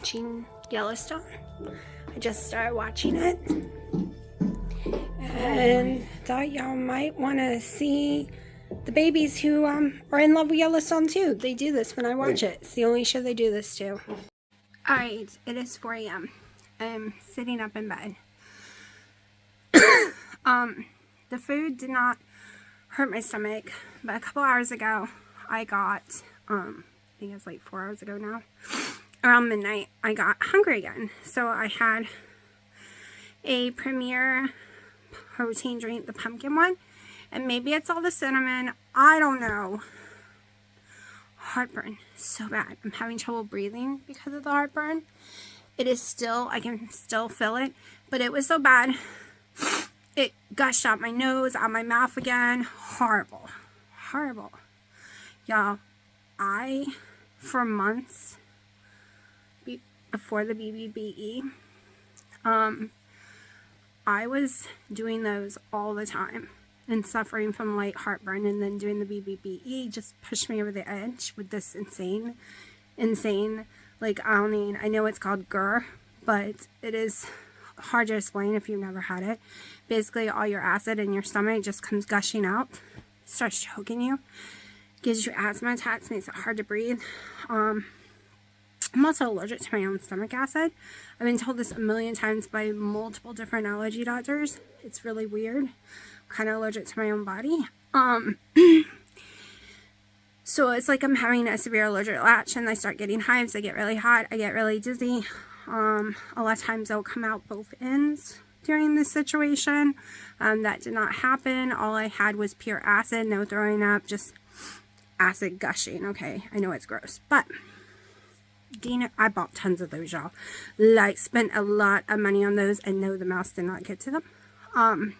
watching Yellowstone. I just started watching it and thought y'all might want to see the babies who are in love with Yellowstone too. They do this when I watch it. It's the only show they do this to. Alright, it is 4 a.m. I'm sitting up in bed. The food did not hurt my stomach, but a couple hours ago I got, I think it's like 4 hours ago now, around midnight, I got hungry again. So I had a Premier protein drink, the pumpkin one, and maybe it's all the cinnamon, I don't know. Heartburn, so bad. I'm having trouble breathing because of the heartburn. It is still, I can still feel it, but it was so bad. It gushed out my nose, out my mouth again. Horrible. Horrible. Y'all, for months before the BBBE, I was doing those all the time and suffering from light heartburn, and then doing the BBBE just pushed me over the edge with this insane, like, I know it's called GER, but it is hard to explain if you've never had it. Basically, all your acid in your stomach just comes gushing out, starts choking you, gives you asthma attacks, makes it hard to breathe. I'm also allergic to my own stomach acid. I've been told this a million times by multiple different allergy doctors. It's really weird. I'm kind of allergic to my own body. So it's like I'm having a severe allergic reaction, and I start getting hives. I get really hot. I get really dizzy. A lot of times they'll come out both ends during this situation. That did not happen. All I had was pure acid, no throwing up, just acid gushing. Okay, I know it's gross, but Dino, I bought tons of those, y'all. Like, spent a lot of money on those, and no, the mouse did not get to them.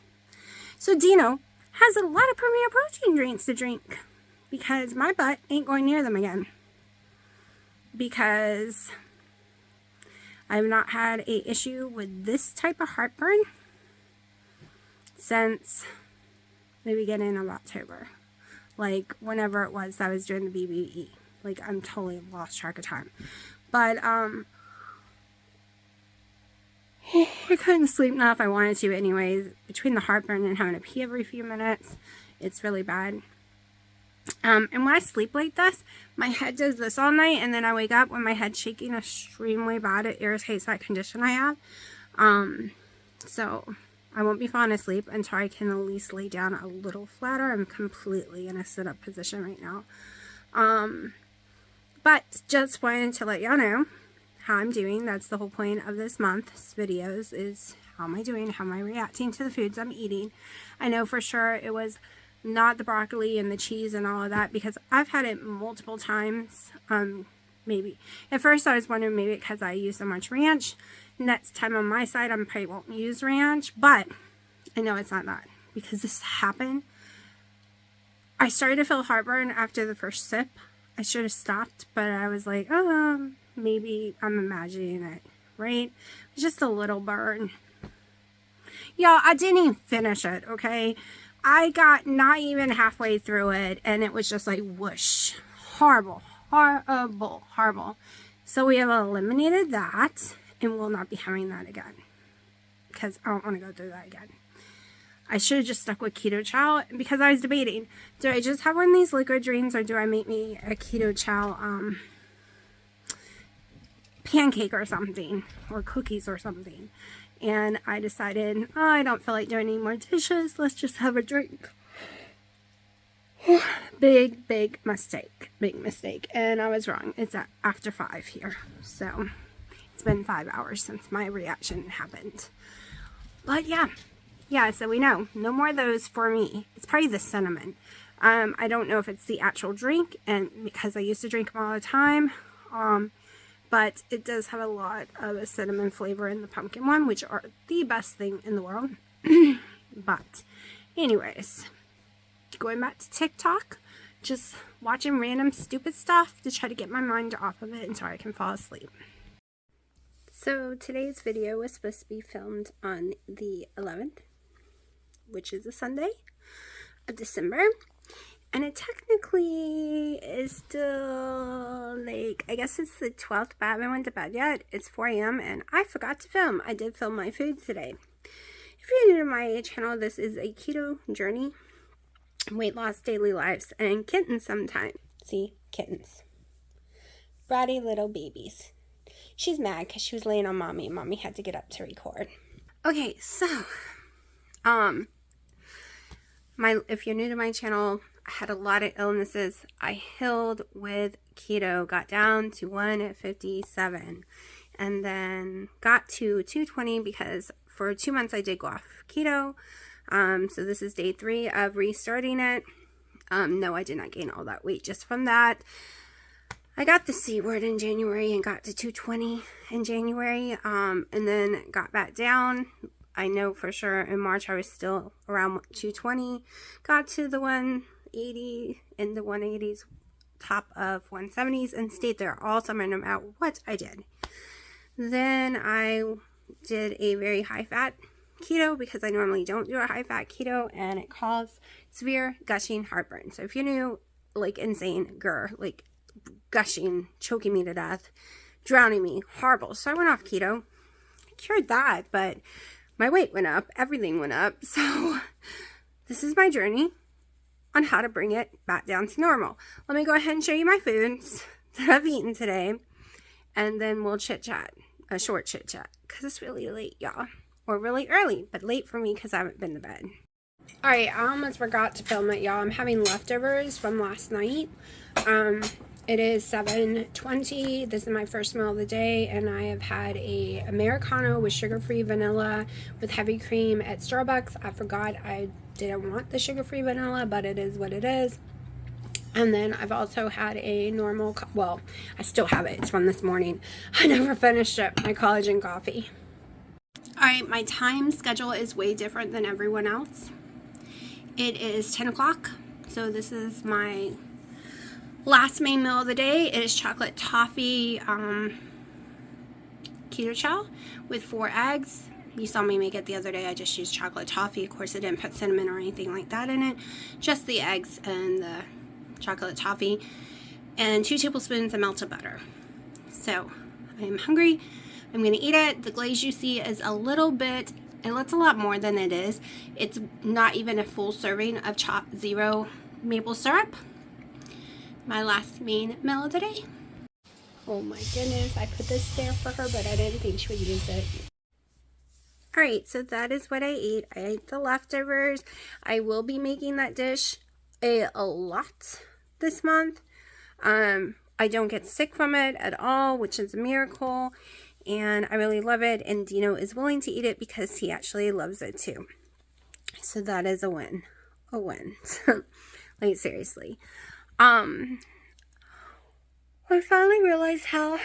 So Dino has a lot of Premier protein drinks to drink because my butt ain't going near them again, because I've not had a issue with this type of heartburn since the beginning of October. Like, whenever it was that I was doing the BBE. Like, I'm totally lost track of time. But, I couldn't sleep enough. I wanted to anyways. Between the heartburn and having to pee every few minutes, it's really bad. And when I sleep like this, my head does this all night, and then I wake up with my head shaking extremely bad. It irritates that condition I have. So I won't be falling asleep until I can at least lay down a little flatter. I'm completely in a sit-up position right now. But just wanted to let y'all know how I'm doing. That's the whole point of this month's videos, is how am I doing, how am I reacting to the foods I'm eating. I know for sure it was not the broccoli and the cheese and all of that, because I've had it multiple times. Maybe at first I was wondering, maybe because I use so much ranch. Next time on my side, I probably won't use ranch, but I know it's not that, because this happened. I started to feel heartburn after the first sip. I should have stopped, but I was like, oh, maybe I'm imagining it, right? It's just a little burn. Y'all, I didn't even finish it, okay? I got not even halfway through it, and it was just like whoosh. Horrible, horrible, horrible. So we have eliminated that, and we'll not be having that again, because I don't want to go through that again. I should have just stuck with keto chow, because I was debating, do I just have one of these liquid drinks, or do I make me a keto chow pancake or something, or cookies or something. And I decided, oh, I don't feel like doing any more dishes. Let's just have a drink. Big mistake. Big mistake. And I was wrong. It's after 5 here. So it's been 5 hours since my reaction happened. But yeah. Yeah, so we know. No more of those for me. It's probably the cinnamon. I don't know if it's the actual drink, and because I used to drink them all the time. But it does have a lot of a cinnamon flavor in the pumpkin one, which are the best thing in the world. But anyways, going back to TikTok, just watching random stupid stuff to try to get my mind off of it until I can fall asleep. So today's video was supposed to be filmed on the 11th, which is a Sunday of December. And it technically is still, like, I guess it's the 12th, but I haven't went to bed yet. It's 4 a.m. and I forgot to film. I did film my food today. If you're new to my channel, this is a keto journey, weight loss, daily lives, and kittens sometimes. See, kittens. Bratty little babies. She's mad because she was laying on mommy and mommy had to get up to record. Okay, so, if you're new to my channel, I had a lot of illnesses. I healed with keto, got down to 157, and then got to 220 because for 2 months I did go off keto. So this is day 3 of restarting it. No, I did not gain all that weight just from that. I got the C word in January and got to 220 in January, and then got back down. I know for sure in March I was still around 220, got to the 180 in the 180s, top of 170s, and stayed there all summer no matter what I did. Then I did a very high fat keto because I normally don't do a high fat keto, and it caused severe gushing heartburn. So if you're new, like insane, like gushing, choking me to death, drowning me, horrible. So I went off keto, cured that, but my weight went up, everything went up. So this is my journey on how to bring it back down to normal. Let me go ahead and show you my foods that I've eaten today, and then we'll chit chat, a short chit chat, because it's really late, y'all, or really early, but late for me because I haven't been to bed. All right, I almost forgot to film it, y'all. I'm having leftovers from last night. It is 7:20. This is my first meal of the day, and I have had a Americano with sugar-free vanilla with heavy cream at Starbucks. I forgot I didn't want the sugar-free vanilla, but it is what it is. And then I've also had a normal, well, I still have it. It's from this morning. I never finished it, my collagen coffee. All right, my time schedule is way different than everyone else. It is 10 o'clock, so this is my last main meal of the day. It is chocolate toffee keto chow with 4 eggs. You saw me make it the other day. I just used chocolate toffee. Of course, I didn't put cinnamon or anything like that in it. Just the eggs and the chocolate toffee. And 2 tablespoons of melted butter. So, I'm hungry. I'm going to eat it. The glaze you see is a little bit, it looks a lot more than it is. It's not even a full serving of zero maple syrup. My last main meal of the day. Oh my goodness, I put this there for her, but I didn't think she would use it. Alright, so that is what I ate. I ate the leftovers. I will be making that dish a lot this month. I don't get sick from it at all, which is a miracle, and I really love it, and Dino is willing to eat it because he actually loves it too. So that is a win. A win. Like, seriously. I finally realized how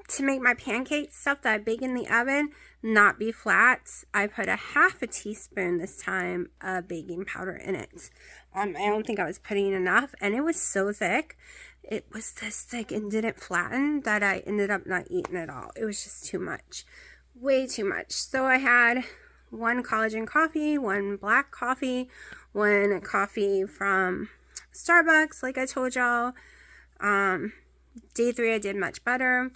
to make my pancake stuff that I bake in the oven not be flat. I put a half a teaspoon this time of baking powder in it. I don't think I was putting enough, and it was so thick. It was this thick and didn't flatten that I ended up not eating it all. It was just too much. Way too much. So I had 1 collagen coffee, 1 black coffee, 1 coffee from Starbucks, like I told y'all. Day 3 I did much better.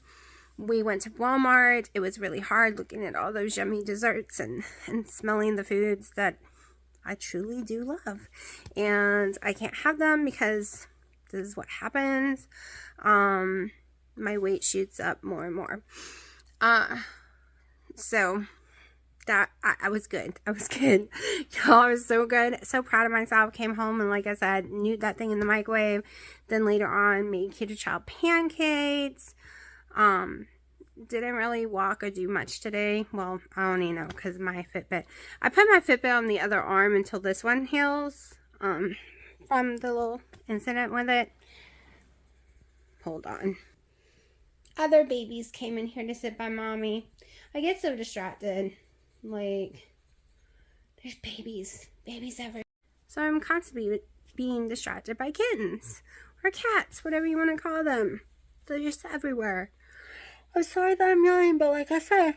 We went to Walmart. It was really hard looking at all those yummy desserts and smelling the foods that I truly do love. And I can't have them because this is what happens. My weight shoots up more and more. So that I was good. I was good. Y'all, I was so good. So proud of myself. Came home and, like I said, knew that thing in the microwave. Then later on made keto chow pancakes. Didn't really walk or do much today. Well, I don't even know because my Fitbit. I put my Fitbit on the other arm until this one heals. From the little incident with it. Hold on. Other babies came in here to sit by mommy. I get so distracted. Like, there's babies everywhere. So I'm constantly being distracted by kittens or cats, whatever you want to call them. They're just everywhere. I'm sorry that I'm yelling, but like I said,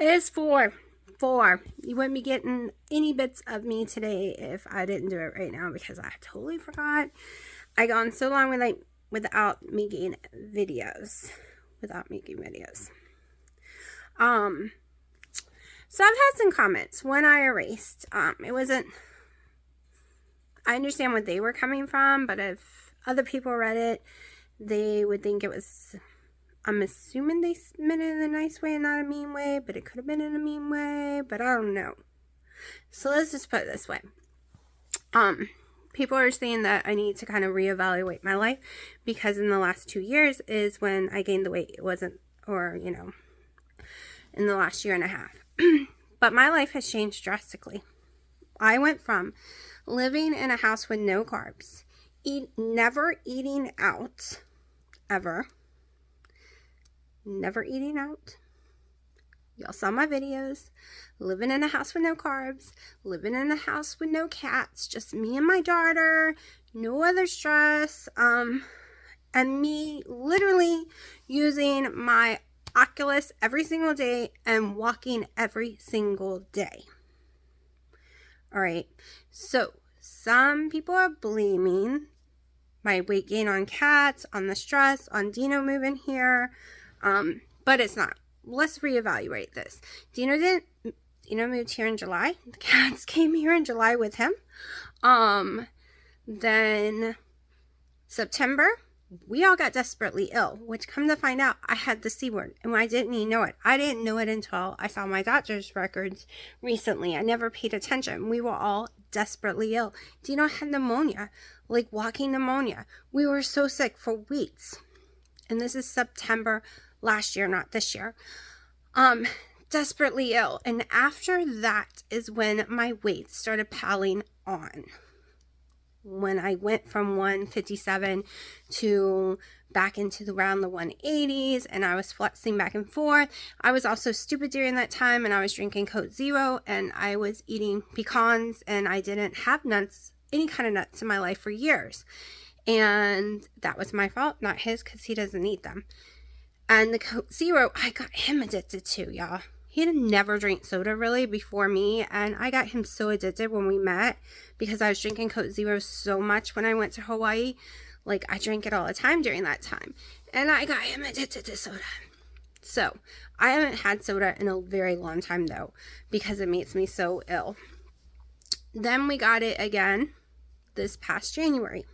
it is 4 4. You wouldn't be getting any bits of me today if I didn't do it right now, because I totally forgot. I gone so long without making videos. So I've had some comments when I erased. It wasn't, I understand what they were coming from, but if other people read it, they would think it was, I'm assuming they meant it in a nice way and not a mean way, but it could have been in a mean way, but I don't know. So let's just put it this way. People are saying that I need to kind of reevaluate my life, because in the last 2 years is when I gained the weight. It wasn't, or, you know, in the last year and a half. But my life has changed drastically. I went from living in a house with no carbs, never eating out, ever. Never eating out. Y'all saw my videos. Living in a house with no carbs. Living in a house with no cats. Just me and my daughter. No other stress. And me literally using my Oculus every single day and walking every single day. Alright. So, some people are blaming my weight gain on cats, on the stress, on Dino moving here. But it's not. Let's reevaluate this. Dino moved here in July. The cats came here in July with him. Then September, we all got desperately ill, which, come to find out, I had the C word, and I didn't even know it. I didn't know it until I saw my doctor's records recently. I never paid attention. We were all desperately ill. Dino had pneumonia, like walking pneumonia. We were so sick for weeks. And this is September last year, not this year. Desperately ill. And after that is when my weight started piling on. When I went from 157 to back into around the 180s, and I was flexing back and forth. I was also stupid during that time, and I was drinking Coke Zero, and I was eating pecans, and I didn't have nuts, any kind of nuts in my life for years. And that was my fault, not his, because he doesn't eat them. And the Coke Zero, I got him addicted to, y'all. He had never drank soda really before me, and I got him so addicted when we met, because I was drinking Coke Zero so much when I went to Hawaii. Like, I drank it all the time during that time. And I got him addicted to soda. So, I haven't had soda in a very long time, though, because it makes me so ill. Then we got it again this past January.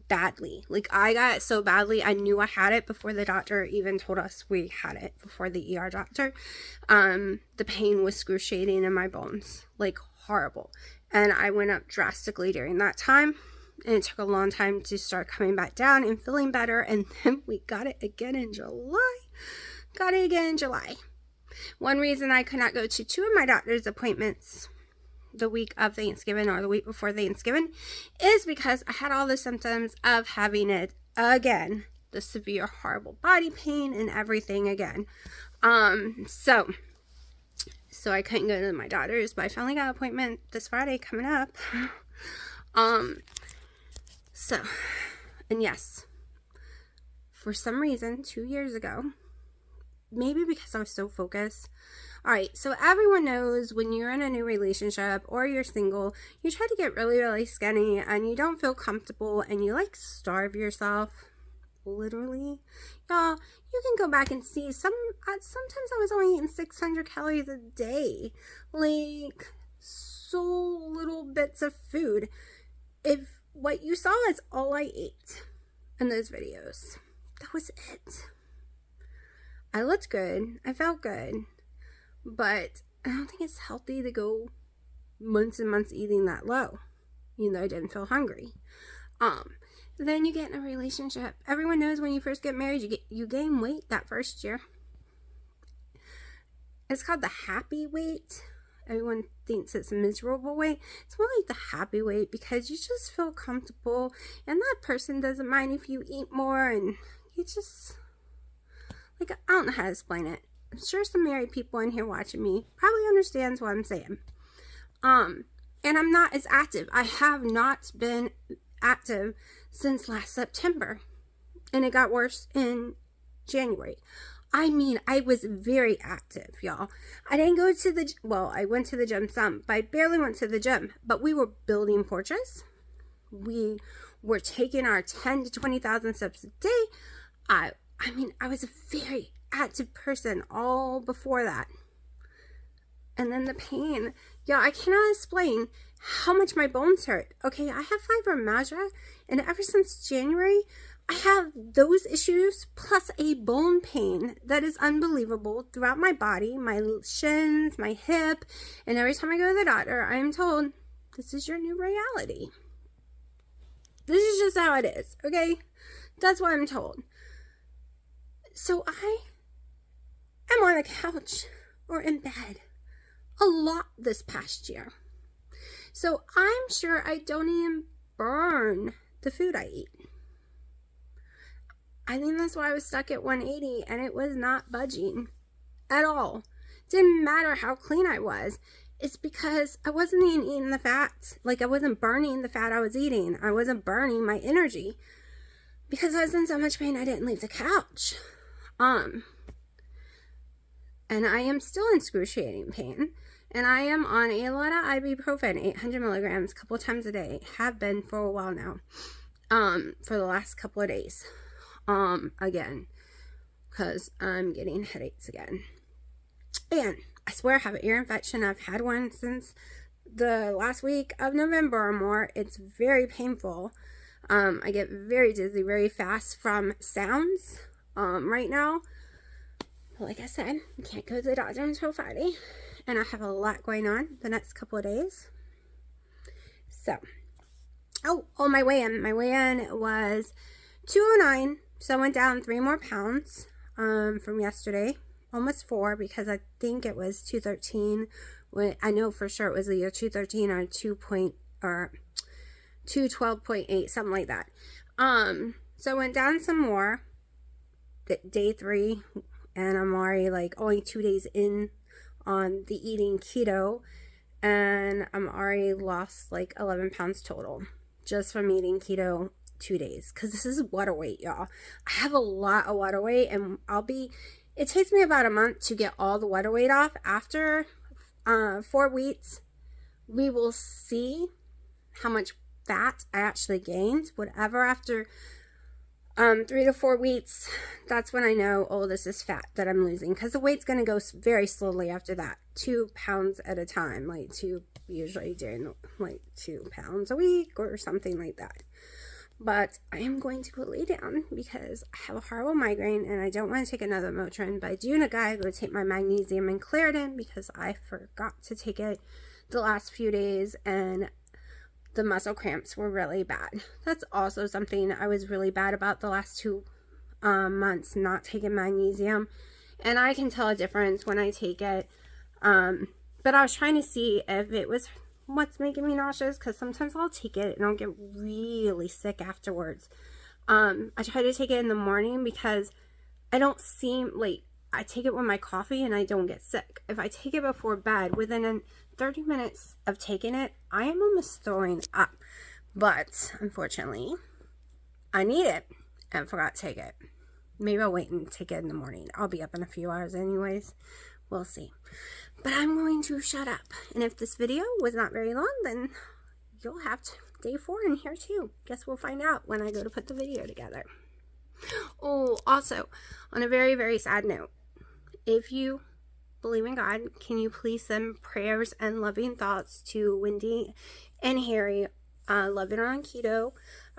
Badly. Like, I got it so badly, I knew I had it before the doctor even told us we had it, before the ER doctor. The pain was excruciating in my bones, like horrible. And I went up drastically during that time, and it took a long time to start coming back down and feeling better. And then we got it again in July. One reason I could not go to 2 of my doctor's appointments the week of Thanksgiving or the week before Thanksgiving is because I had all the symptoms of having it again, the severe horrible body pain and everything again. So I couldn't go to my daughter's, but I finally got an appointment this Friday coming up. And yes, for some reason 2 years ago, maybe because I was so focused. Alright, so everyone knows when you're in a new relationship or you're single, you try to get really, really skinny and you don't feel comfortable and you like starve yourself. Literally. Y'all, you can go back and see sometimes I was only eating 600 calories a day. Like, so little bits of food. If what you saw is all I ate in those videos, that was it. I looked good. I felt good. But I don't think it's healthy to go months and months eating that low. Even though I didn't feel hungry. Then you get in a relationship. Everyone knows when you first get married, you gain weight that first year. It's called the happy weight. Everyone thinks it's a miserable weight. It's more like the happy weight because you just feel comfortable. And that person doesn't mind if you eat more. And you just... like, I don't know how to explain it. I'm sure some married people in here watching me probably understands what I'm saying. And I'm not as active. I have not been active since last September. And it got worse in January. I mean, I was very active, y'all. I didn't go to the, well, I went to the gym some, but I barely went to the gym. But we were building porches. We were taking our 10 to 20,000 steps a day. I mean, I was a very active person all before that. And then the pain, yeah, I cannot explain how much my bones hurt. Okay, I have fibromyalgia, and ever since January, I have those issues plus a bone pain that is unbelievable throughout my body, my shins, my hip, and every time I go to the doctor, I am told, this is your new reality. This is just how it is, okay? That's what I'm told. So I am on the couch or in bed a lot this past year. So I'm sure I don't even burn the food I eat. I think that's why I was stuck at 180 and it was not budging at all. Didn't matter how clean I was. It's because I wasn't even eating the fat. Like, I wasn't burning the fat I was eating. I wasn't burning my energy because I was in so much pain I didn't leave the couch. And I am still in excruciating pain. And I am on a lot of ibuprofen, 800 milligrams, a couple of times a day. Have been for a while now. For the last couple of days. Again. Because I'm getting headaches again. And I swear I have an ear infection. I've had one since the last week of November or more. It's very painful. I get very dizzy very fast from sounds right now. But like I said, I can't go to the doctor until Friday. And I have a lot going on the next couple of days. So, oh, my weigh-in. My weigh-in was 209. So I went down 3 more pounds from yesterday. Almost 4, because I think it was 213. I know for sure it was either 213 or 212.8, something like that. So I went down some more. Day 3, and I'm already like only 2 days in on the eating keto, and I'm already lost like 11 pounds total just from eating keto 2 days, because this is water weight, y'all. I have a lot of water weight, and it takes me about a month to get all the water weight off. After 4 weeks, we will see how much fat I actually gained. Whatever, after 3 to 4 weeks, that's when I know, oh, this is fat that I'm losing, because the weight's going to go very slowly after that. 2 pounds at a time, usually doing like 2 pounds a week or something like that. But I am going to lay down because I have a horrible migraine and I don't want to take another Motrin. But I do gotta go take my magnesium and Claritin because I forgot to take it the last few days and the muscle cramps were really bad. That's also something I was really bad about the last 2 months, not taking magnesium. And I can tell a difference when I take it. But I was trying to see if it was what's making me nauseous, because sometimes I'll take it and I'll get really sick afterwards. I try to take it in the morning because I don't seem like, I take it with my coffee and I don't get sick. If I take it before bed, within 30 minutes of taking it, I am almost throwing up. But unfortunately, I need it and forgot to take it. Maybe I'll wait and take it in the morning. I'll be up in a few hours anyways. We'll see. But I'm going to shut up. And if this video was not very long, then you'll have day 4 in here too. Guess we'll find out when I go to put the video together. Oh, also, on a very, very sad note, if you believe in God, can you please send prayers and loving thoughts to Wendy and Harry, living on keto.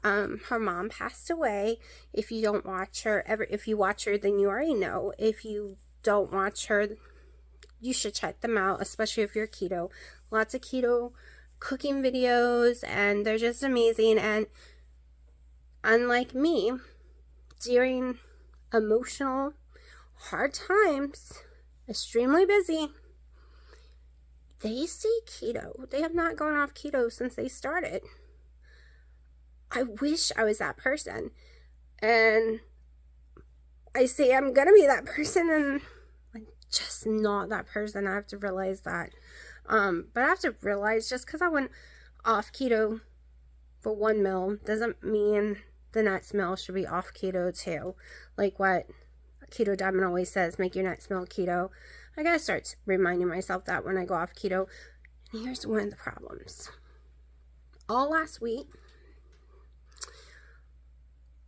Her mom passed away. If you don't watch her, if you watch her, then you already know. If you don't watch her, you should check them out, especially if you're keto. Lots of keto cooking videos, and they're just amazing. And unlike me, during emotional, hard times, extremely busy, they see keto. They have not gone off keto since they started. I wish I was that person. And I say I'm gonna be that person, and I'm just not that person. I have to realize that. But I have to realize, just because I went off keto for 1 meal doesn't mean the next meal should be off keto too. Like what Keto Diamond always says, make your next meal keto. I gotta start reminding myself that when I go off keto. And here's one of the problems. All last week,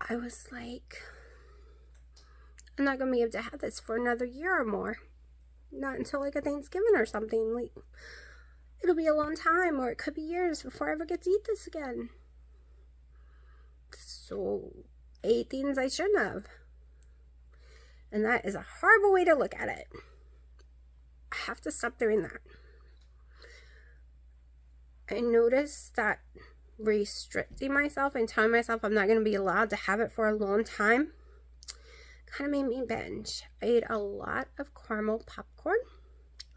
I was like, I'm not gonna be able to have this for another year or more. Not until like a Thanksgiving or something. Like, it'll be a long time, or it could be years before I ever get to eat this again. So, I ate things I shouldn't have. And that is a horrible way to look at it. I have to stop doing that. I noticed that restricting myself and telling myself I'm not going to be allowed to have it for a long time kind of made me binge. I ate a lot of caramel popcorn.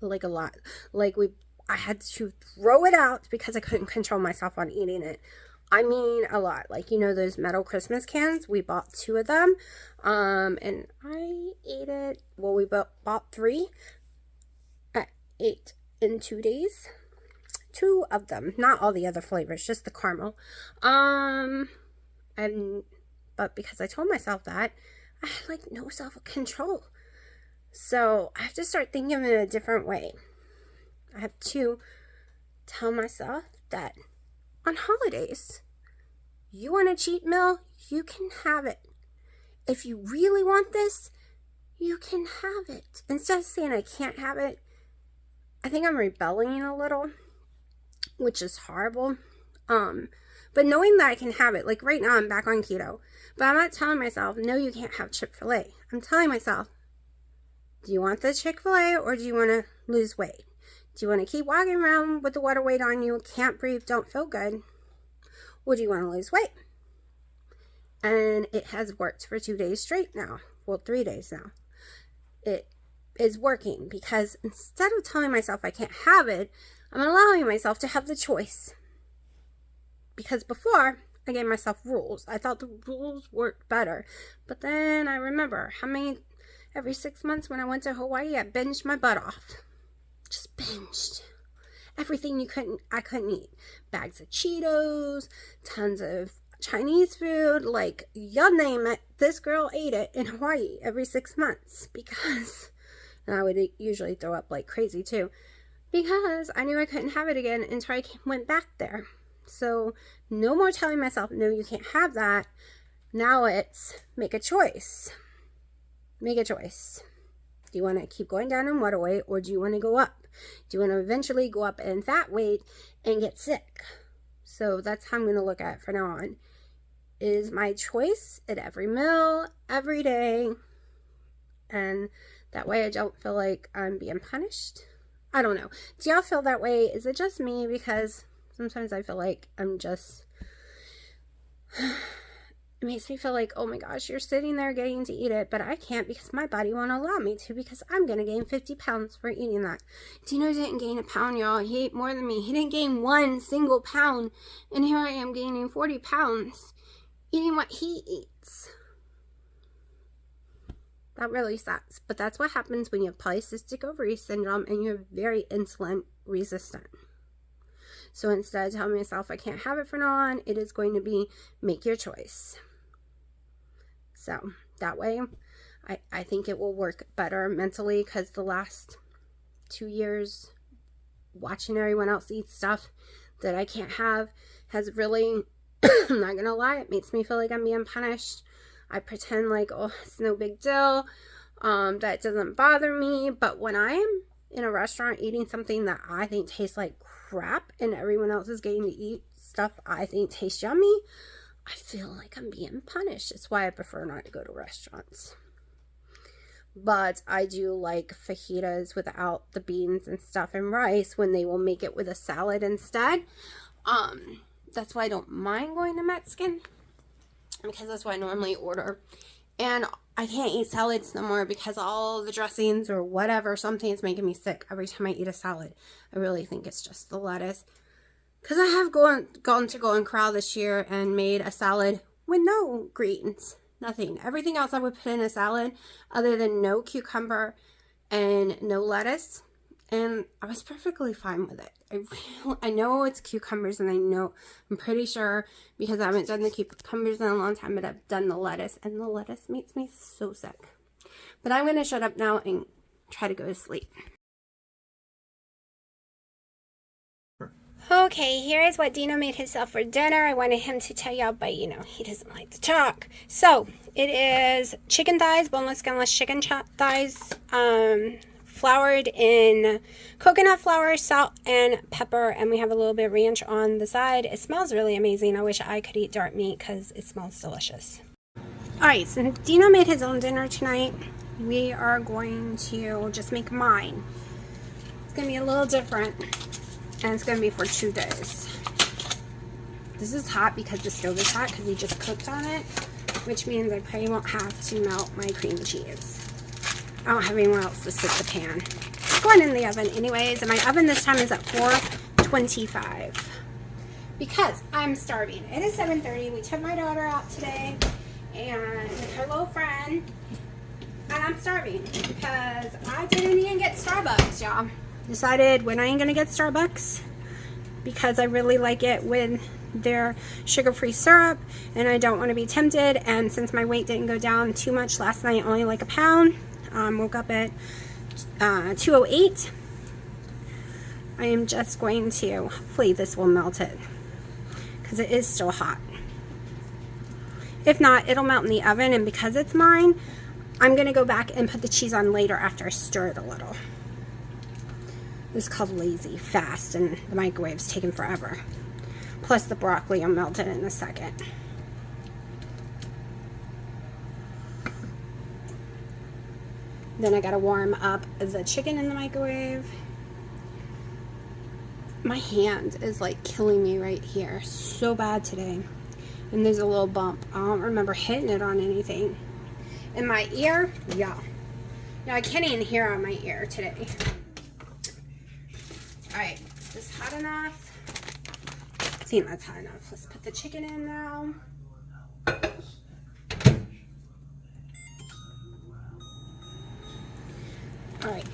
Like a lot. Like I had to throw it out because I couldn't control myself on eating it. I mean a lot. Like, you know those metal Christmas cans? We bought 2 of them. And I ate it. Well, we bought 3. I ate in 2 days. 2 of them. Not all the other flavors. Just the caramel. But because I told myself that, I had like no self-control. So I have to start thinking in a different way. I have to tell myself that on holidays, you want a cheat meal, you can have it. If you really want this, you can have it. Instead of saying I can't have it, I think I'm rebelling a little, which is horrible. But knowing that I can have it, like right now I'm back on keto, but I'm not telling myself, no, you can't have Chick-fil-A. I'm telling myself, do you want the Chick-fil-A or do you want to lose weight? Do you want to keep walking around with the water weight on you, can't breathe, don't feel good? Or do you want to lose weight? And it has worked for 2 days straight now. Well, 3 days now. It is working because instead of telling myself I can't have it, I'm allowing myself to have the choice. Because before, I gave myself rules. I thought the rules worked better. But then I remember every 6 months when I went to Hawaii, I binged my butt off. Just binged. Everything I couldn't eat. Bags of Cheetos, tons of Chinese food, like, you name it. This girl ate it in Hawaii every 6 months because, and I would usually throw up like crazy too, because I knew I couldn't have it again until I went back there. So no more telling myself, no, you can't have that. Now it's make a choice. Make a choice. Do you want to keep going down in water weight, or do you want to go up? Do you want to eventually go up in fat weight and get sick? So that's how I'm going to look at it from now on. It is my choice at every meal, every day. And that way I don't feel like I'm being punished. I don't know. Do y'all feel that way? Is it just me? Because sometimes I feel like I'm just... It makes me feel like, oh my gosh, you're sitting there getting to eat it, but I can't because my body won't allow me to because I'm going to gain 50 pounds for eating that. Dino didn't gain a pound, y'all. He ate more than me. He didn't gain 1 single pound, and here I am gaining 40 pounds eating what he eats. That really sucks, but that's what happens when you have polycystic ovary syndrome and you're very insulin resistant. So instead of telling myself I can't have it from now on, it is going to be make your choice. So that way, I think it will work better mentally, because the last 2 years watching everyone else eat stuff that I can't have has really, I'm not going to lie, it makes me feel like I'm being punished. I pretend like, oh, it's no big deal. That doesn't bother me. But when I am in a restaurant eating something that I think tastes like crap and everyone else is getting to eat stuff I think tastes yummy, I feel like I'm being punished. It's why I prefer not to go to restaurants. But I do like fajitas without the beans and stuff and rice when they will make it with a salad instead. That's why I don't mind going to Mexican, because that's what I normally order. And I can't eat salads no more because all the dressings or whatever, something's making me sick every time I eat a salad. I really think it's just the lettuce. Because I have gone to Golden Corral this year and made a salad with no greens. Nothing. Everything else I would put in a salad other than no cucumber and no lettuce. And I was perfectly fine with it. I know it's cucumbers, and I'm pretty sure, because I haven't done the cucumbers in a long time, but I've done the lettuce, and the lettuce makes me so sick. But I'm going to shut up now and try to go to sleep. Okay, here is what Dino made himself for dinner. I wanted him to tell y'all, but you know, he doesn't like to talk. So, it is chicken thighs, boneless, skinless chicken thighs, floured in coconut flour, salt, and pepper, and we have a little bit of ranch on the side. It smells really amazing. I wish I could eat dark meat because it smells delicious. Alright, so Dino made his own dinner tonight. We are going to just make mine. It's going to be a little different. And it's going to be for 2 days. This is hot because the stove is hot because we just cooked on it, which means I probably won't have to melt my cream cheese. I don't have anywhere else to stick the pan. It's going in the oven anyways, and my oven this time is at 425 because I'm starving. It is 7:30. We took my daughter out today and with her little friend, and I'm starving because I didn't even get Starbucks, y'all. Decided when I ain't gonna get Starbucks because I really like it with their sugar-free syrup and I don't want to be tempted, and since my weight didn't go down too much last night, only like a pound, woke up at 208, I am just going to, hopefully this will melt it because it is still hot. If not, it'll melt in the oven, and because it's mine, I'm gonna go back and put the cheese on later after I stir it a little. This is called lazy fast, and the microwave's taking forever. Plus the broccoli will melt it in a second. Then I gotta warm up the chicken in the microwave. My hand is like killing me right here. So bad today. And there's a little bump. I don't remember hitting it on anything. In my ear, yeah. I can't even hear on my ear today. Alright, is this hot enough? I think that's hot enough. Let's put the chicken in now. Alright.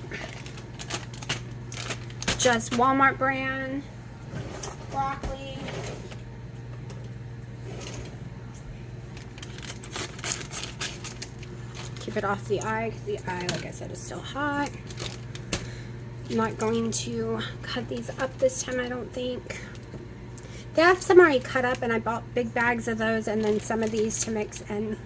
Just Walmart brand broccoli. Keep it off the eye because the eye, like I said, is still hot. I'm not going to cut these up this time, I don't think. They have some already cut up, and I bought big bags of those and then some of these to mix in.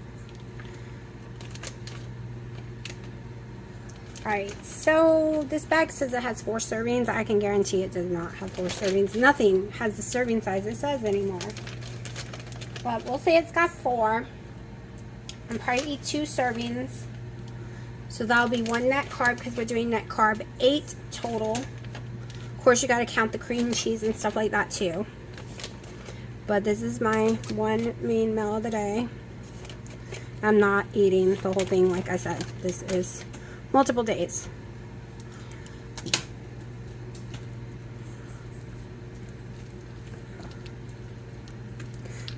Alright, so this bag says it has 4 servings. I can guarantee it does not have 4 servings. Nothing has the serving size it says anymore. But we'll say it's got 4. I'll probably eat 2 servings. So that'll be 1 net carb because we're doing net carb, 8 total. Of course, you got to count the cream cheese and stuff like that too. But this is my 1 main meal of the day. I'm not eating the whole thing, like I said. This is multiple days.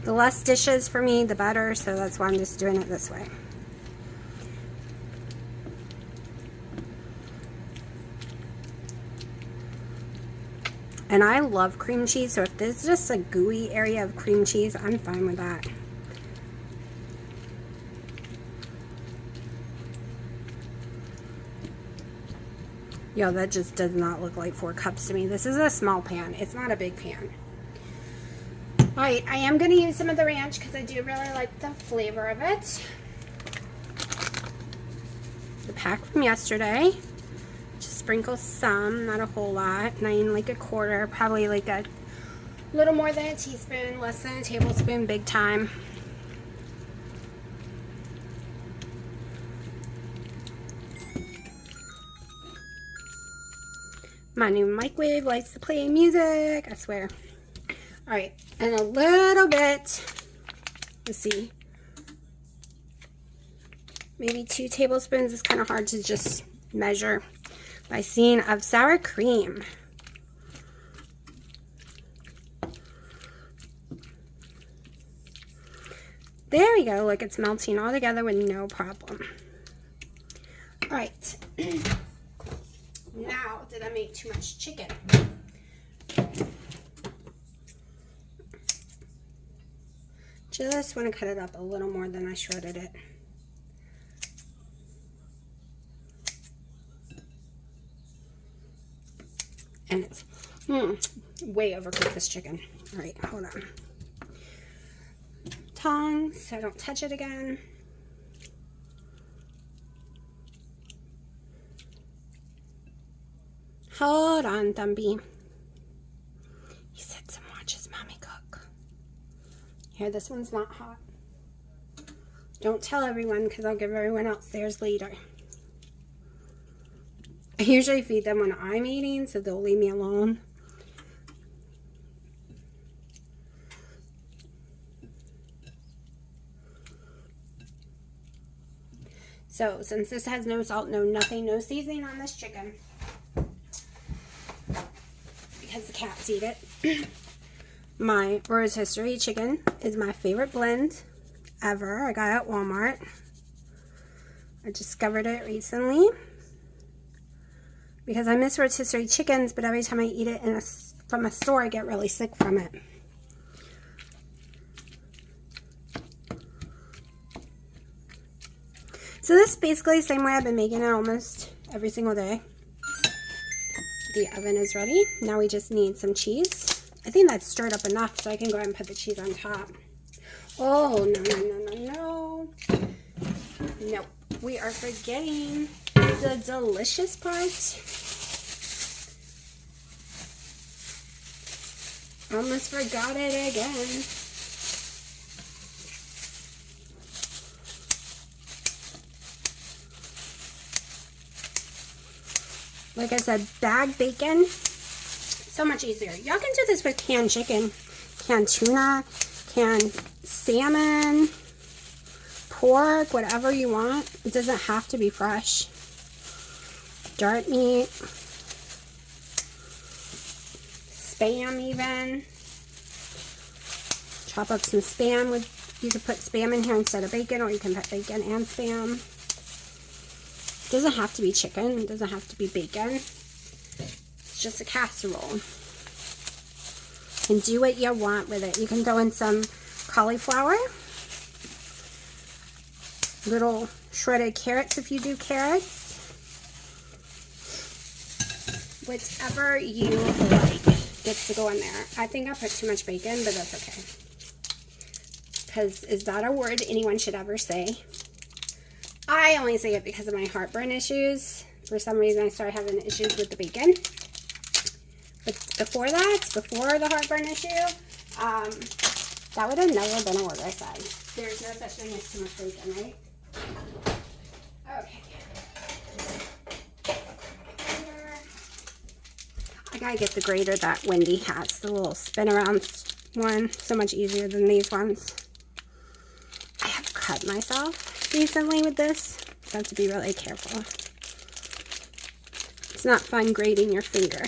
The less dishes for me, the better. So that's why I'm just doing it this way. And I love cream cheese, so if there's just a gooey area of cream cheese, I'm fine with that. Yo, that just does not look like 4 cups to me. This is a small pan. It's not a big pan. Alright, I am going to use some of the ranch because I do really like the flavor of it. The pack from yesterday. Sprinkle some, not a whole lot, not even like a quarter, probably like a little more than a teaspoon, less than a tablespoon, big time. My new microwave likes to play music, I swear. Alright, and a little bit, let's see, maybe 2 tablespoons. Is kind of hard to just measure. By seeing of sour cream. There we go. Look, it's melting all together with no problem. All right. Now, did I make too much chicken? Just want to cut it up a little more than I shredded it. and it's way overcooked, this chicken. All right, hold on. Tongs, so I don't touch it again. Hold on, Thumbie. He sits and watches Mommy cook. Here, this one's not hot. Don't tell everyone, because I'll give everyone else theirs later. I usually feed them when I'm eating, so they'll leave me alone. So, since this has no salt, no nothing, no seasoning on this chicken, because the cats eat it, my rotisserie chicken is my favorite blend ever. I got it at Walmart. I discovered it recently because I miss rotisserie chickens, but every time I eat it from a store, I get really sick from it. So this is basically the same way I've been making it almost every single day. The oven is ready. Now we just need some cheese. I think that's stirred up enough, so I can go ahead and put the cheese on top. Oh, no. Nope. We are forgetting the delicious part. Almost forgot it again. Like I said, bagged bacon, so much easier. Y'all can do this with canned chicken, canned tuna, canned salmon, pork, whatever you want. It doesn't have to be fresh. Dark meat, Spam even. Chop up some Spam. You could put Spam in here instead of bacon, or you can put bacon and Spam. It doesn't have to be chicken. It doesn't have to be bacon. It's just a casserole. And do what you want with it. You can throw in some cauliflower. Little shredded carrots if you do carrots. Whichever you like gets to go in there. I think I put too much bacon, but that's okay. Because is that a word anyone should ever say? I only say it because of my heartburn issues. For some reason, I started having issues with the bacon. But before that, before the heartburn issue, that would have never been a word I said. There's no such thing as too much bacon, right? Okay. I gotta get the grater that Wendy has, the little spin around one. So much easier than these ones. I have cut myself recently with this, so I have to be really careful. It's not fun grating your finger.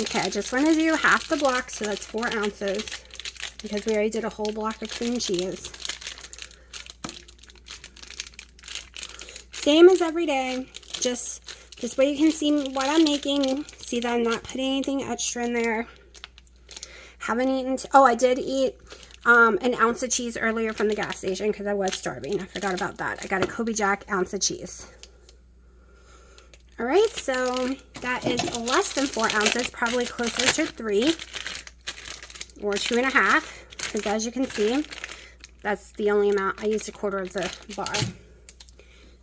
Okay, I just want to do half the block, so that's 4 ounces, because we already did a whole block of cream cheese. Same as every day, just this way you can see what I'm making, see that I'm not putting anything extra in there. Haven't eaten, oh, I did eat an ounce of cheese earlier from the gas station because I was starving. I forgot about that. I got a Kobe Jack ounce of cheese. Alright, so that is less than 4 ounces, probably closer to 3 or 2.5, because as you can see, that's the only amount. I used a quarter of the bar.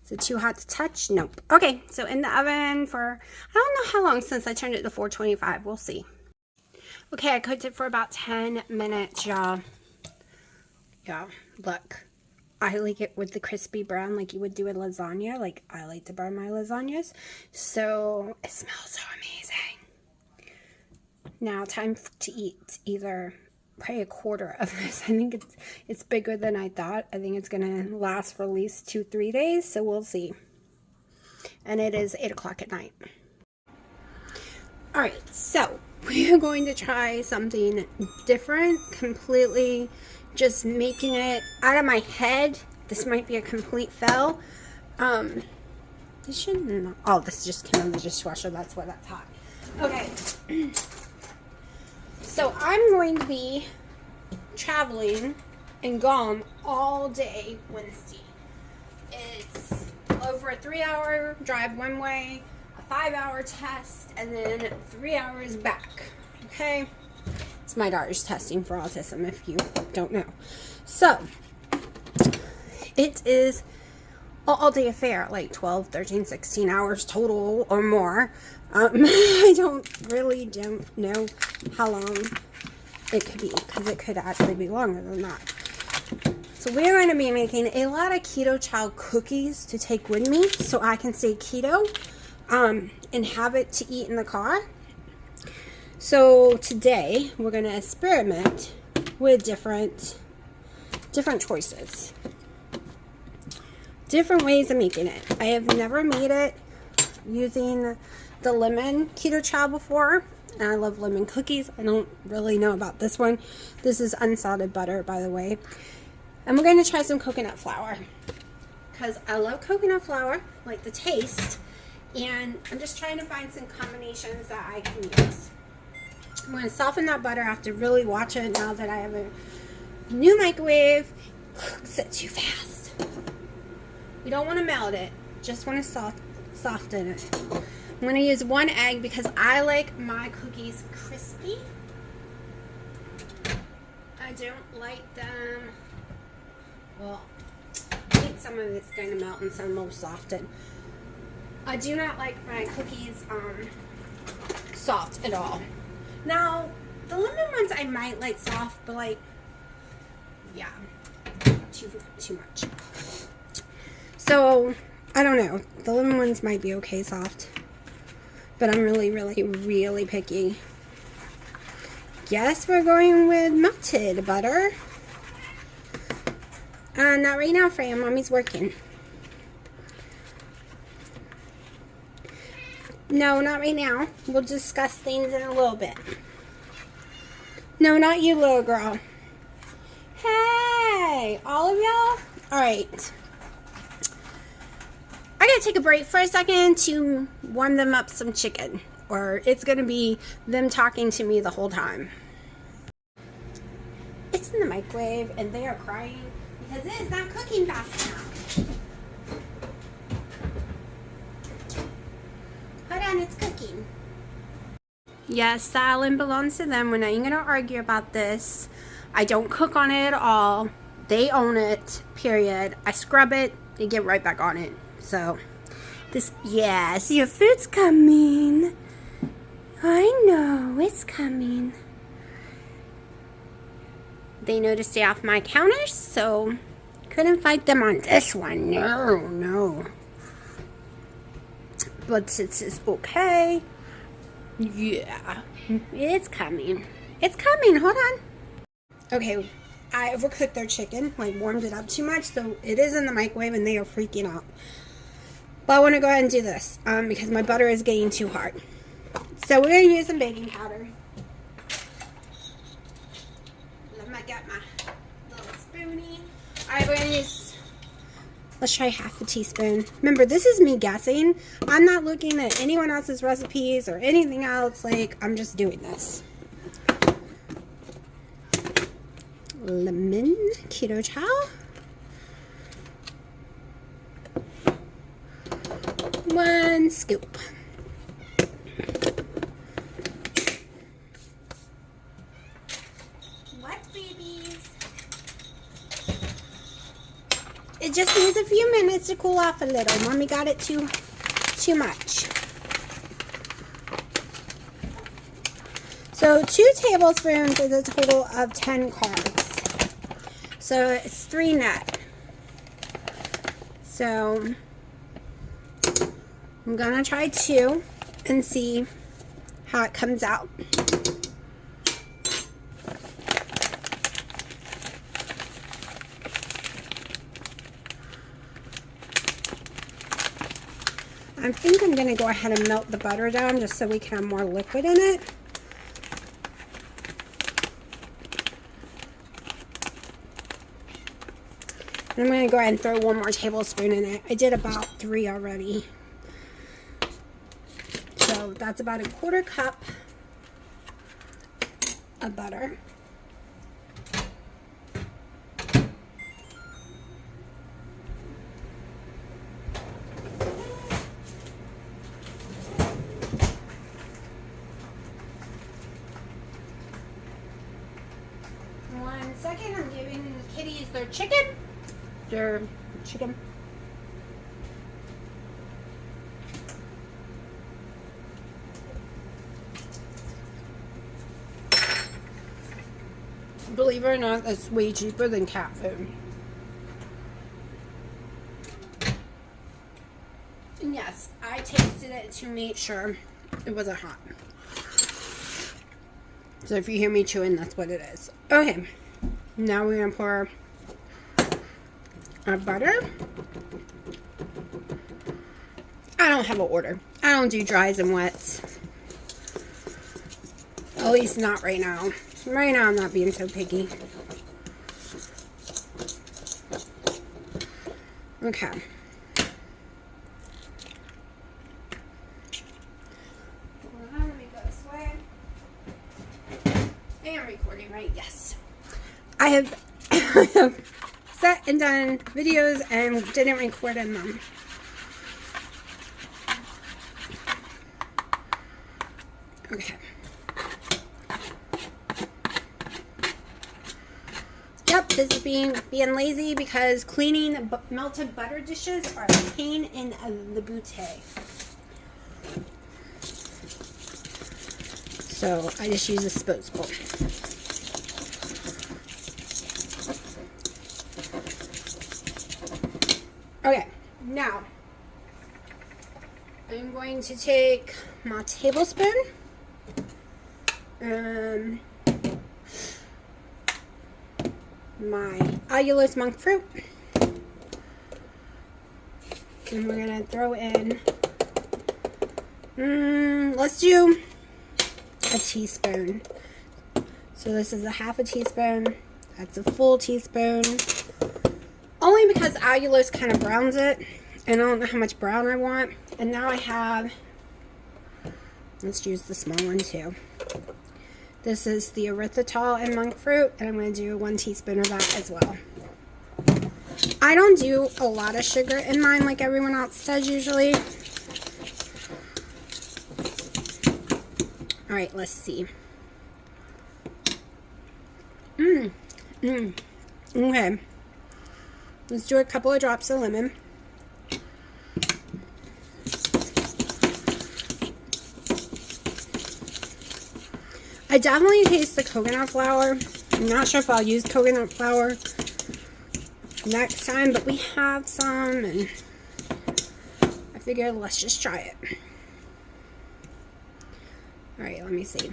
Is it too hot to touch? Nope. Okay, so in the oven for, I don't know how long since I turned it to 425. We'll see. Okay, I cooked it for about 10 minutes, y'all. Yeah, look. I like it with the crispy brown like you would do a lasagna. Like, I like to burn my lasagnas. So, it smells so amazing. Now, time to eat either probably a quarter of this. I think it's bigger than I thought. I think it's going to last for at least 2-3 days. So, we'll see. And it is 8 o'clock at night. Alright, so we are going to try something different. Completely just making it out of my head. This might be a complete fail. This shouldn't. Oh, this just came in the dishwasher. That's why that's hot. Okay. So I'm going to be traveling and gone all day Wednesday. It's over a 3-hour drive one way, a a 5-hour test and then 3 hours back. Okay? It's my daughter's testing for autism, if you don't know. So, it is an all-day affair, like 12, 13, 16 hours total or more. I don't know how long it could be, because it could actually be longer than that. So we're going to be making a lot of Keto Child cookies to take with me so I can stay keto and have it to eat in the car. So today we're going to experiment with different choices. Different ways of making it. I have never made it using the lemon Keto Child before. And I love lemon cookies. I don't really know about this one. This is unsalted butter, by the way. And we're going to try some coconut flour, because I love coconut flour, like the taste, and I'm just trying to find some combinations that I can use. I'm going to soften that butter. I have to really watch it now that I have a new microwave. Cooks it too fast. You don't want to melt it, just want to soften it. I'm going to use 1 egg because I like my cookies crispy. I don't like them, well, I think some of it's going to melt and some will soften. I do not like my cookies soft at all. Now, the lemon ones I might like soft, but like, yeah, too much. So, I don't know. The lemon ones might be okay soft, but I'm really picky. Yes, we're going with melted butter. Not right now, Freya. Mommy's working. No, not right now. We'll discuss things in a little bit. No, not you, little girl. Hey, all of y'all. All right. I gotta take a break for a second to warm them up some chicken, or it's gonna be them talking to me the whole time. It's in the microwave and they are crying because it is not cooking fast enough. Hold on, it's cooking. Yes, the island belongs to them. We're not even gonna argue about this. I don't cook on it at all. They own it, period. I scrub it, they get right back on it. So, this, yes, your food's coming. I know, it's coming. They know to stay off my counters, so couldn't fight them on this one. No. But since it's okay, yeah, it's coming. It's coming, hold on. Okay, I overcooked their chicken, like warmed it up too much, so it is in the microwave and they are freaking out. But I want to go ahead and do this because my butter is getting too hard. So we're going to use some baking powder. Let me get my little spoonie. Alright, we're going to use, let's try half a teaspoon. Remember, this is me guessing. I'm not looking at anyone else's recipes or anything else. Like, I'm just doing this. Lemon Keto Child. 1 scoop. What, babies? It just needs a few minutes to cool off a little. Mommy got it too much. So 2 tablespoons is a total of 10 carbs. So it's 3 net. So I'm gonna try 2 and see how it comes out. I think I'm gonna go ahead and melt the butter down just so we can have more liquid in it. And I'm gonna go ahead and throw 1 more tablespoon in it. I did about 3 already. So that's about a 1/4 cup of butter. 1 second. I'm giving the kitties their chicken. Their chicken. Believe it or not, that's way cheaper than cat food. And yes, I tasted it to make sure it wasn't hot. So if you hear me chewing, that's what it is. Okay, now we're going to pour our butter. I don't have an order. I don't do dries and wets. At least not right now. Right now I'm not being so picky. Okay. Hold on, let me go this way. I am recording, right? Yes. I have set and done videos and didn't record in them. Okay. Yep, this is being lazy because cleaning melted butter dishes are a pain in the booty. So I just use a disposable. Okay, now I'm going to take my tablespoon. My allulose monk fruit, and we're gonna throw in let's do a teaspoon. So this is a half a teaspoon, that's a full teaspoon, only because allulose kind of browns it and I don't know how much brown I want. And now I have, let's use the small one too. This is the erythritol and monk fruit, and I'm going to do 1 teaspoon of that as well. I don't do a lot of sugar in mine like everyone else does usually. Alright, let's see. Okay. Let's do a couple of drops of lemon. I definitely taste the coconut flour. I'm not sure if I'll use coconut flour next time, but we have some, and I figured let's just try it. Alright, let me see.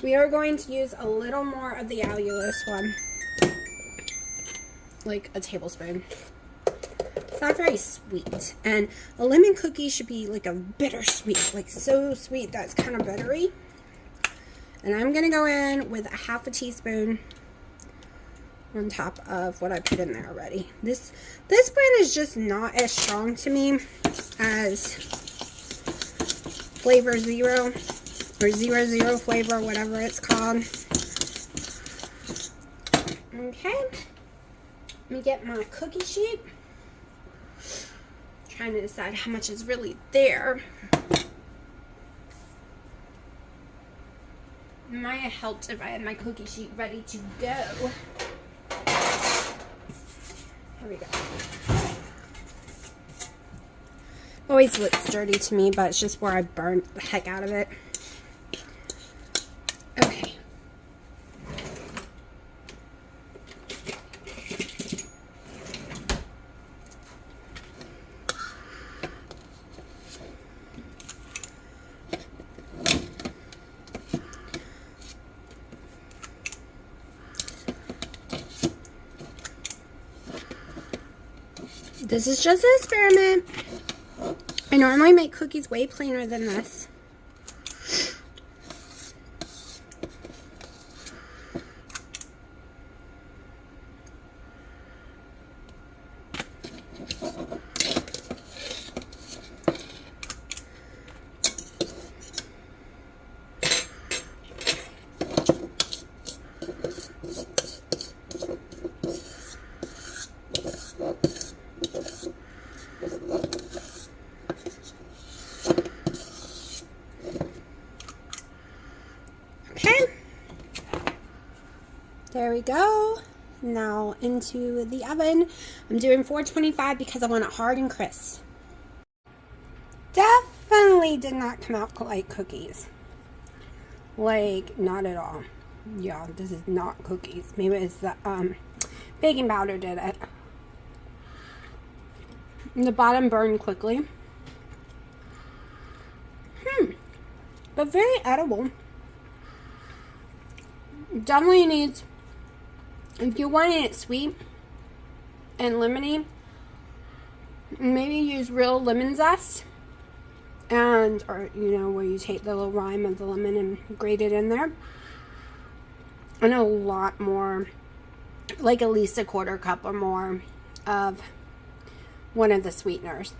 We are going to use a little more of the allulose one. Like a tablespoon. It's not very sweet, and a lemon cookie should be like a bittersweet, like so sweet that's kind of bittery. And I'm gonna go in with a half a teaspoon on top of what I put in there already. This brand is just not as strong to me as Flavor Zero or 00 flavor, whatever it's called. Okay. Let me get my cookie sheet. Trying to decide how much is really there. It might have helped if I had my cookie sheet ready to go. Here we go. Always looks dirty to me, but it's just where I burned the heck out of it. Okay. This is just an experiment. I normally make cookies way plainer than this. There we go. Now into the oven. I'm doing 425 because I want it hard and crisp. Definitely did not come out like cookies. Like, not at all. Yeah, this is not cookies. Maybe it's the baking powder did it. And the bottom burned quickly. But very edible. Definitely needs, if you're wanting it sweet and lemony, maybe use real lemon zest. And, or, you know, where you take the little rind of the lemon and grate it in there. And a lot more, like at least a quarter cup or more of one of the sweeteners.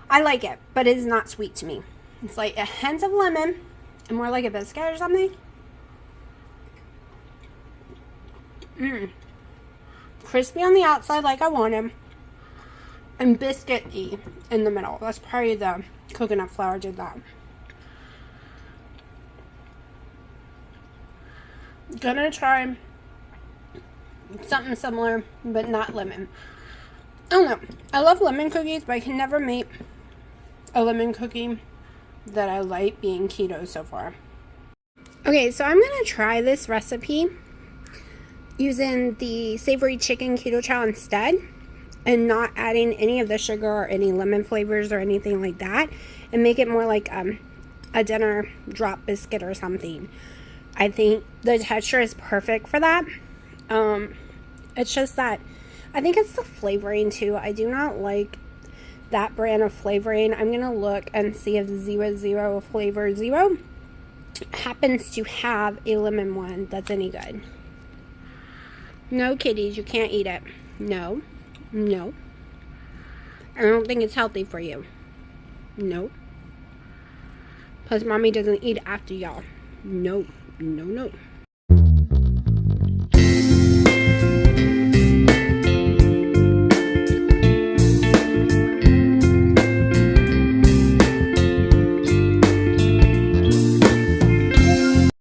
I like it, but it is not sweet to me. It's like a hint of lemon and more like a biscuit or something. Crispy on the outside like I want them. And biscuity in the middle. That's probably the coconut flour did that. Gonna try something similar, but not lemon. I don't know. I love lemon cookies, but I can never make a lemon cookie that I like being keto so far. Okay, so I'm gonna try this recipe using the savory chicken keto chow instead, and not adding any of the sugar or any lemon flavors or anything like that, and make it more like a dinner drop biscuit or something. I think the texture is perfect for that. It's just that I think it's the flavoring too. I do not like that brand of flavoring. I'm gonna look and see if 00 flavor 0 happens to have a lemon one that's any good. No, kitties, you can't eat it. No. No. I don't think it's healthy for you. No. Plus, mommy doesn't eat after y'all. No. No, no.